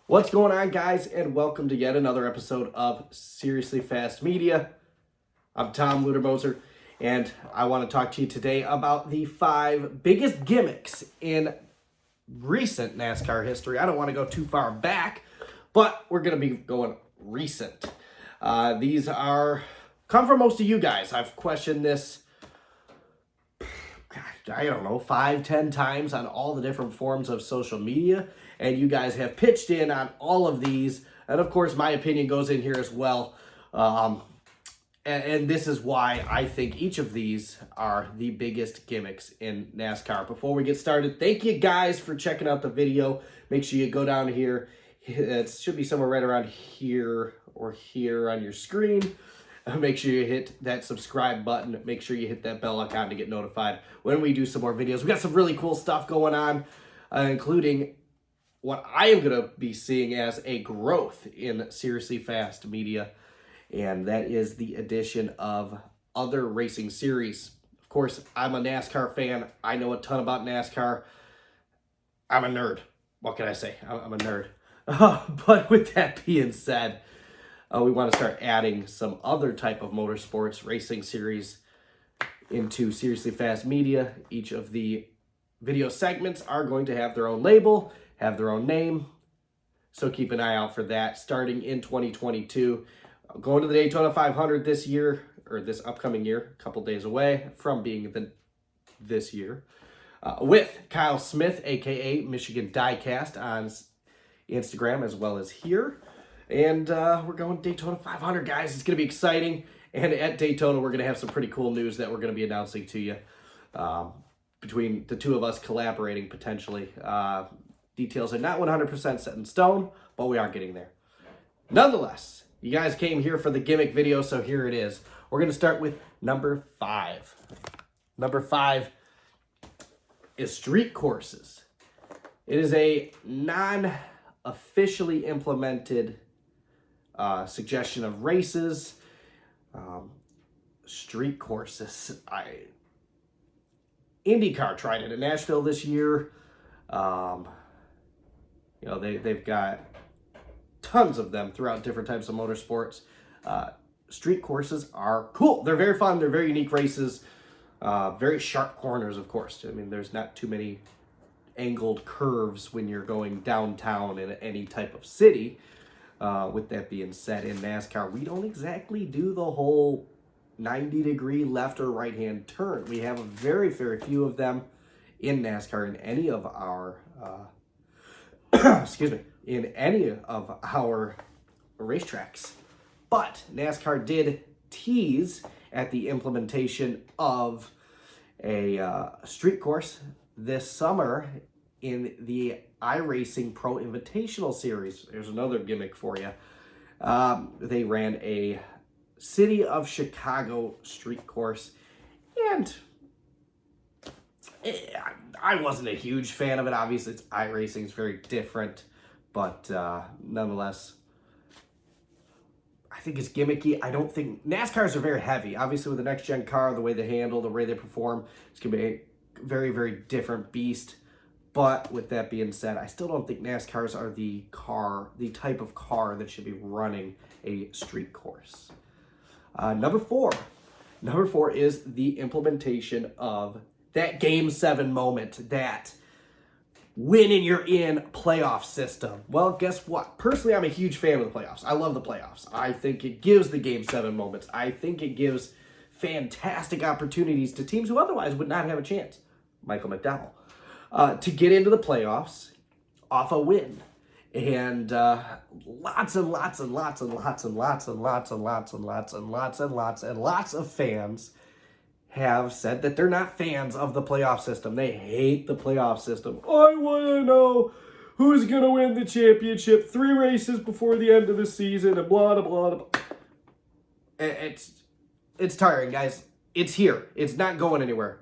What's going on, guys, and welcome to yet another episode of Seriously Fast Media. I'm Tom Ludermoser, and I want to talk to you today about the 5 biggest gimmicks in recent NASCAR history. I don't want to go too far back, but we're going to be going recent. These come from most of you guys. I've questioned this, I don't know, 5-10 times on all the different forms of social media, and you guys have pitched in on all of these, and of course my opinion goes in here as well. And this is why I think each of these are the biggest gimmicks in NASCAR. Before we get started, thank you guys for checking out the video. Make sure you go down here. It should be somewhere right around here or here on your screen. Make sure you hit that subscribe button. Make sure you hit that bell icon to get notified when we do some more videos. We got some really cool stuff going on, including what I am going to be seeing as a growth in Seriously Fast Media, and that is the addition of other racing series. Of course, I'm a NASCAR fan. I know a ton about NASCAR. I'm a nerd. What can I say? I'm a nerd. But with that being said, we want to start adding some other type of motorsports racing series into Seriously Fast Media. Each of the video segments are going to have their own label, have their own name, so keep an eye out for that starting in 2022. Going to the Daytona 500 this year, or this upcoming year, a couple days away from being this year, with Kyle Smith, aka Michigan Diecast, on Instagram as well as here. And we're going Daytona 500, guys. It's going to be exciting. And at Daytona, we're going to have some pretty cool news that we're going to be announcing to you between the two of us collaborating potentially. Details are not 100% set in stone, but we are getting there. Nonetheless, you guys came here for the gimmick video, so here it is. We're going to start with number 5. Number 5 is street courses. It is a non-officially implemented suggestion of races. Street courses. IndyCar tried it in Nashville this year. They've got tons of them throughout different types of motorsports. Street courses are cool. They're very fun. They're very unique races. Very sharp corners, of course. I mean, there's not too many angled curves when you're going downtown in any type of city. With that being said, in NASCAR, we don't exactly do the whole 90-degree left or right-hand turn. We have very, very few of them in NASCAR in any of our in any of our racetracks. But NASCAR did tease at the implementation of a street course this summer in the iRacing Pro Invitational Series. There's another gimmick for you. They ran a City of Chicago street course, and I wasn't a huge fan of it. Obviously, it's iRacing. It's very different, but nonetheless, I think it's gimmicky. I don't think NASCARs are very heavy. Obviously, with the next-gen car, the way they handle, the way they perform, it's going to be a very, very different beast. But with that being said, I still don't think NASCARs are the type of car that should be running a street course. Number 4 is the implementation of that Game 7 moment, that win and you're in playoff system. Well, guess what? Personally, I'm a huge fan of the playoffs. I love the playoffs. I think it gives the Game 7 moments. I think it gives fantastic opportunities to teams who otherwise would not have a chance. Michael McDowell. To get into the playoffs off a win. And lots and lots and lots and lots and lots and lots and lots and lots and lots and lots and lots of fans have said that they're not fans of the playoff system. They hate the playoff system. I want to know who's going to win the championship 3 races before the end of the season and blah, blah, blah, blah. It's tiring, guys. It's here. It's not going anywhere.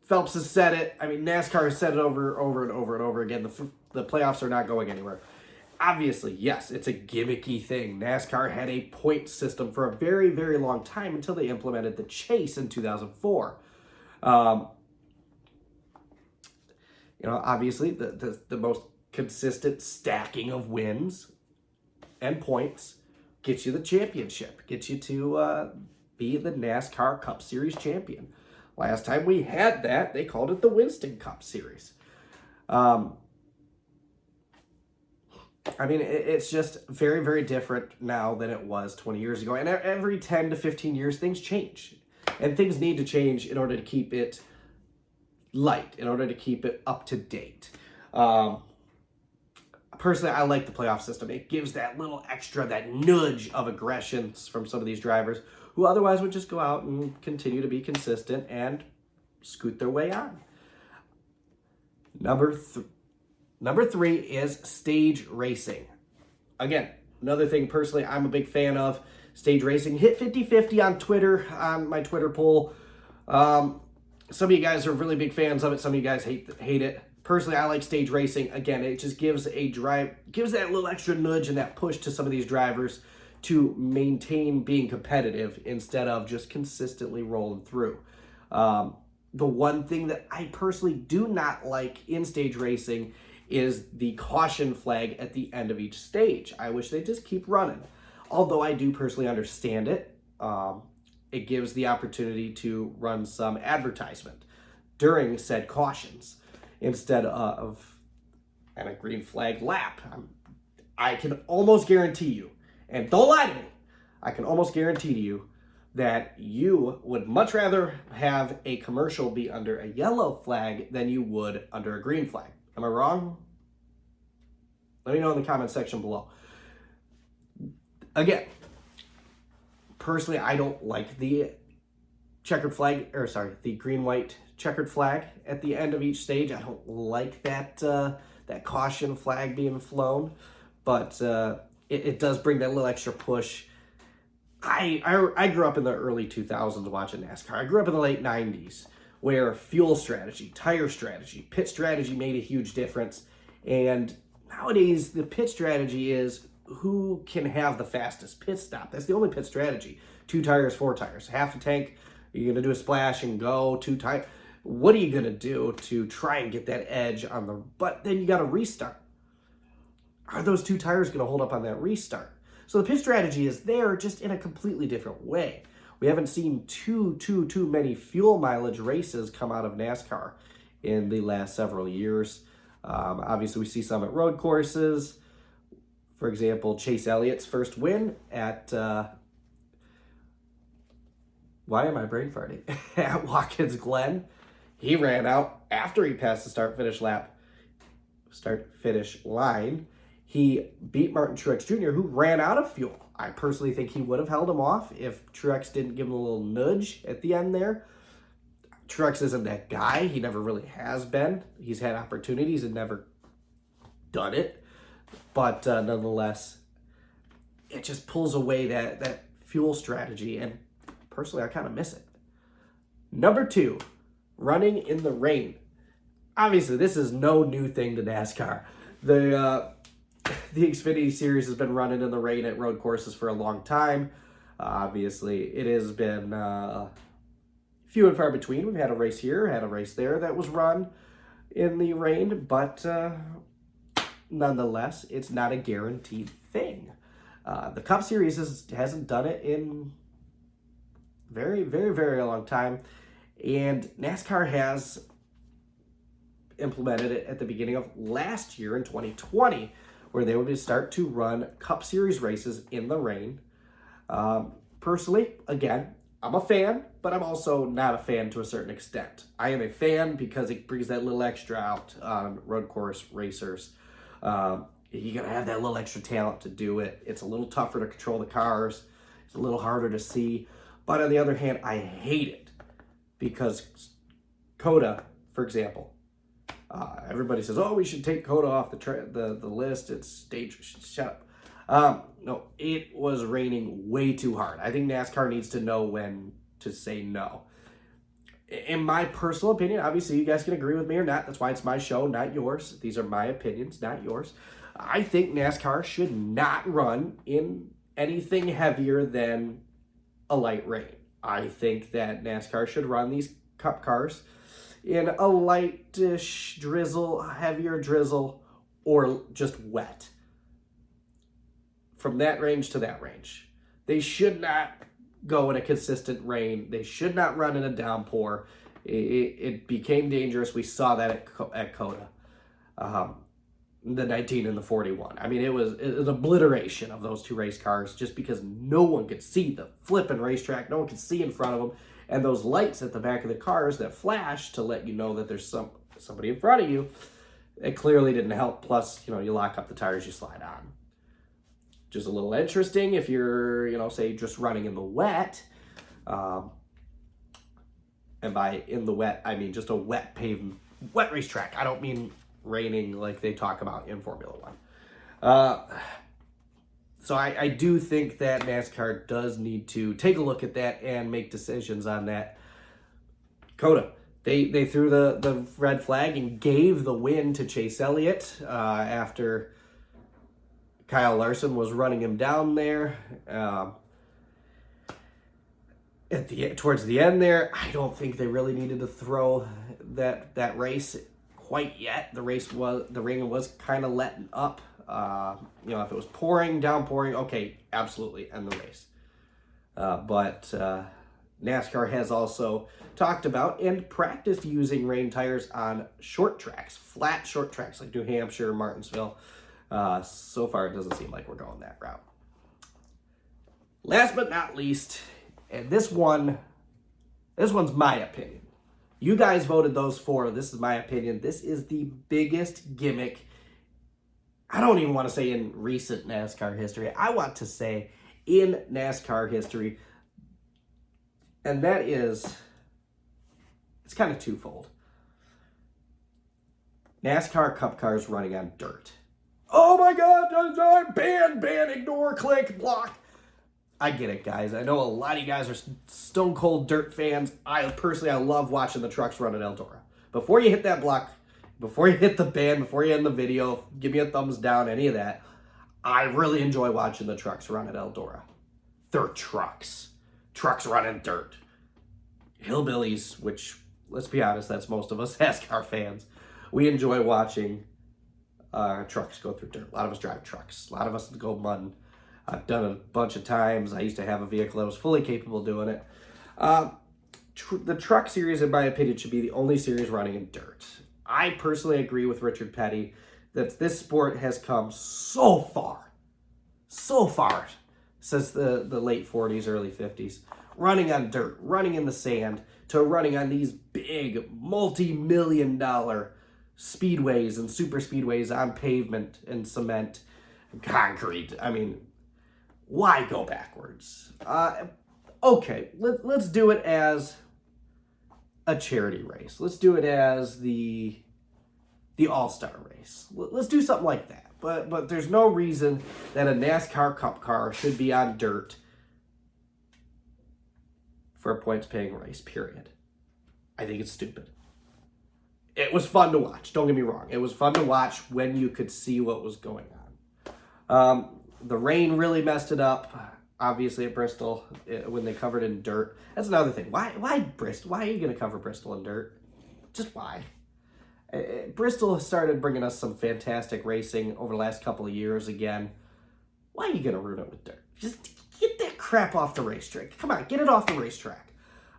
Phelps has said it. I mean, NASCAR has said it over and over again. The playoffs are not going anywhere. Obviously, yes, it's a gimmicky thing. NASCAR had a point system for a very, very long time until they implemented the chase in 2004. Obviously, the most consistent stacking of wins and points gets you the championship, gets you to be the NASCAR Cup Series champion. Last time we had that, they called it the Winston Cup Series. I mean, it's just very, very different now than it was 20 years ago. And every 10 to 15 years, things change. And things need to change in order to keep it light, in order to keep it up to date. Personally, I like the playoff system. It gives that little extra, that nudge of aggression from some of these drivers who otherwise would just go out and continue to be consistent and scoot their way on. Number three is stage racing. Again, another thing personally I'm a big fan of, stage racing. Hit 50-50 on Twitter, on my Twitter poll. Some of you guys are really big fans of it. Some of you guys hate it. Personally, I like stage racing. Again, it just gives that little extra nudge and that push to some of these drivers to maintain being competitive instead of just consistently rolling through. The one thing that I personally do not like in stage racing is the caution flag at the end of each stage. I wish they'd just keep running. Although I do personally understand it, it gives the opportunity to run some advertisement during said cautions instead of a green flag lap. I can almost guarantee you, and don't lie to me, I can almost guarantee to you that you would much rather have a commercial be under a yellow flag than you would under a green flag. Am I wrong? Let me know in the comment section below. Again, personally, I don't like the the green-white checkered flag at the end of each stage. I don't like that that caution flag being flown, but it does bring that little extra push. I grew up in the early 2000s watching NASCAR. I grew up in the late 90s where fuel strategy, tire strategy, pit strategy made a huge difference. And nowadays, the pit strategy is who can have the fastest pit stop. That's the only pit strategy. 2 tires, 4 tires, half a tank. You're going to do a splash and go 2 tires. What are you going to do to try and get that edge on the... But then you got to restart. Are those 2 tires going to hold up on that restart? So the pit strategy is there, just in a completely different way. We haven't seen too many fuel mileage races come out of NASCAR in the last several years. Obviously, we see some at road courses. For example, Chase Elliott's first win at... why am I brain farting? At Watkins Glen. He ran out after he passed the start-finish line. He beat Martin Truex Jr., who ran out of fuel. I personally think he would have held him off if Truex didn't give him a little nudge at the end there. Truex isn't that guy. He never really has been. He's had opportunities and never done it. But nonetheless, it just pulls away that fuel strategy. And personally, I kind of miss it. Number 2, running in the rain. Obviously, this is no new thing to NASCAR. The Xfinity Series has been running in the rain at road courses for a long time. Obviously, it has been few and far between. We've had a race here, had a race there that was run in the rain, but nonetheless, it's not a guaranteed thing. The Cup Series hasn't done it in very, very, very long time, and NASCAR has implemented it at the beginning of last year in 2020, where they would start to run Cup Series races in the rain. Personally, again, I'm a fan, but I'm also not a fan to a certain extent. I am a fan because it brings that little extra out on road course racers. You gotta have that little extra talent to do it. It's a little tougher to control the cars. It's a little harder to see. But on the other hand, I hate it because COTA, for example, everybody says, "Oh, we should take COTA off the list. It's dangerous." Shut up. No, it was raining way too hard. I think NASCAR needs to know when to say no. In my personal opinion, obviously you guys can agree with me or not. That's why it's my show, not yours. These are my opinions, not yours. I think NASCAR should not run in anything heavier than a light rain. I think that NASCAR should run these Cup cars in a light-ish drizzle, heavier drizzle, or just wet. From that range to that range. They should not go in a consistent rain. They should not run in a downpour. It became dangerous. We saw that at COTA. The 19 and the 41. I mean, it was an obliteration of those two race cars just because no one could see the flipping racetrack. No one could see in front of them. And those lights at the back of the cars that flash to let you know that there's somebody in front of you, it clearly didn't help. Plus, you lock up the tires, you slide on. Just a little interesting if you're, say, just running in the wet. And by in the wet, I mean just a wet racetrack. I don't mean raining like they talk about in Formula One. So I do think that NASCAR does need to take a look at that and make decisions on that. COTA, they threw the red flag and gave the win to Chase Elliott after Kyle Larson was running him down there. Towards the end there, I don't think they really needed to throw that race quite yet. The rain was kind of letting up. If it was downpouring, okay, absolutely, end the race. But NASCAR has also talked about and practiced using rain tires on short tracks, flat short tracks like New Hampshire, Martinsville. So far, it doesn't seem like we're going that route. Last but not least, and this one's my opinion. You guys voted those four. This is my opinion. This is the biggest gimmick. I don't even want to say in recent NASCAR history. I want to say in NASCAR history. And that is, it's kind of twofold. NASCAR Cup cars running on dirt. Oh my God, ban, ignore, click, block. I get it, guys. I know a lot of you guys are stone cold dirt fans. I love watching the trucks run at Eldora. Before you hit that block, before you hit the ban, before you end the video, give me a thumbs down, any of that. I really enjoy watching the trucks run at Eldora. They're trucks. Trucks running dirt. Hillbillies, which, let's be honest, that's most of us NASCAR fans. We enjoy watching trucks go through dirt. A lot of us drive trucks. A lot of us go mudding. I've done it a bunch of times. I used to have a vehicle that was fully capable of doing it. The truck series, in my opinion, should be the only series running in dirt. I personally agree with Richard Petty that this sport has come so far since the late 40s, early 50s, running on dirt, running in the sand, to running on these big multi-million-dollar speedways and super speedways on pavement and cement and concrete. I mean, why go backwards? Okay, let's do it as a charity race. Let's do it as the all-star race. Let's do something like that. But there's no reason that a NASCAR Cup car should be on dirt for a points-paying race, period. I think it's stupid. It was fun to watch, don't get me wrong. It was fun to watch when you could see what was going on. The rain really messed it up, obviously, at Bristol, when they covered in dirt. That's another thing. Why Bristol? Why are you going to cover Bristol in dirt? Just why? Bristol has started bringing us some fantastic racing over the last couple of years again. Why are you going to ruin it with dirt? Just get that crap off the racetrack. Come on, get it off the racetrack.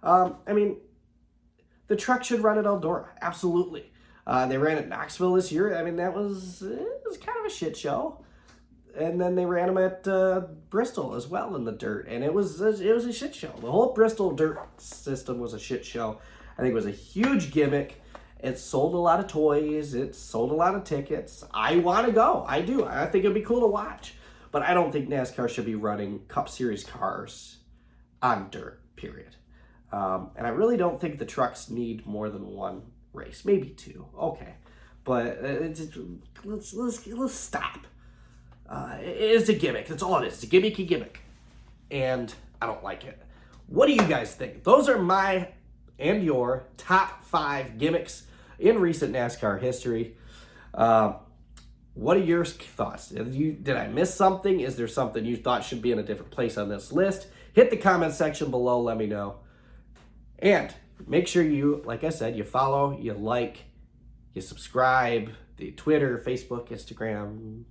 The truck should run at Eldora, absolutely. They ran at Knoxville this year. I mean, it was kind of a shit show. And then they ran them at Bristol as well in the dirt, and it was a shit show. The whole Bristol dirt system was a shit show. I think it was a huge gimmick. It sold a lot of toys. It sold a lot of tickets. I want to go. I do. I think it'd be cool to watch. But I don't think NASCAR should be running Cup Series cars on dirt, period. And I really don't think the trucks need more than one race. Maybe two. Okay. But let's stop. It's a gimmick. That's all it is. It's a gimmicky gimmick. And I don't like it. What do you guys think? Those are my and your top 5 gimmicks in recent NASCAR history. What are your thoughts? Did I miss something? Is there something you thought should be in a different place on this list? Hit the comment section below. Let me know. And make sure you, like I said, you follow, you like, you subscribe, the Twitter, Facebook, Instagram,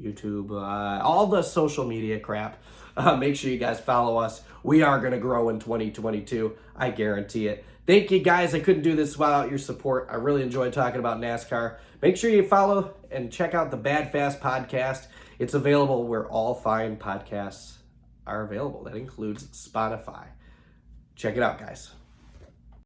YouTube, all the social media crap. Make sure you guys follow us. We are going to grow in 2022. I guarantee it. Thank you guys. I couldn't do this without your support. I really enjoyed talking about NASCAR. Make sure you follow and check out the Bad Fast podcast. It's available where all fine podcasts are available. That includes Spotify. Check it out, guys.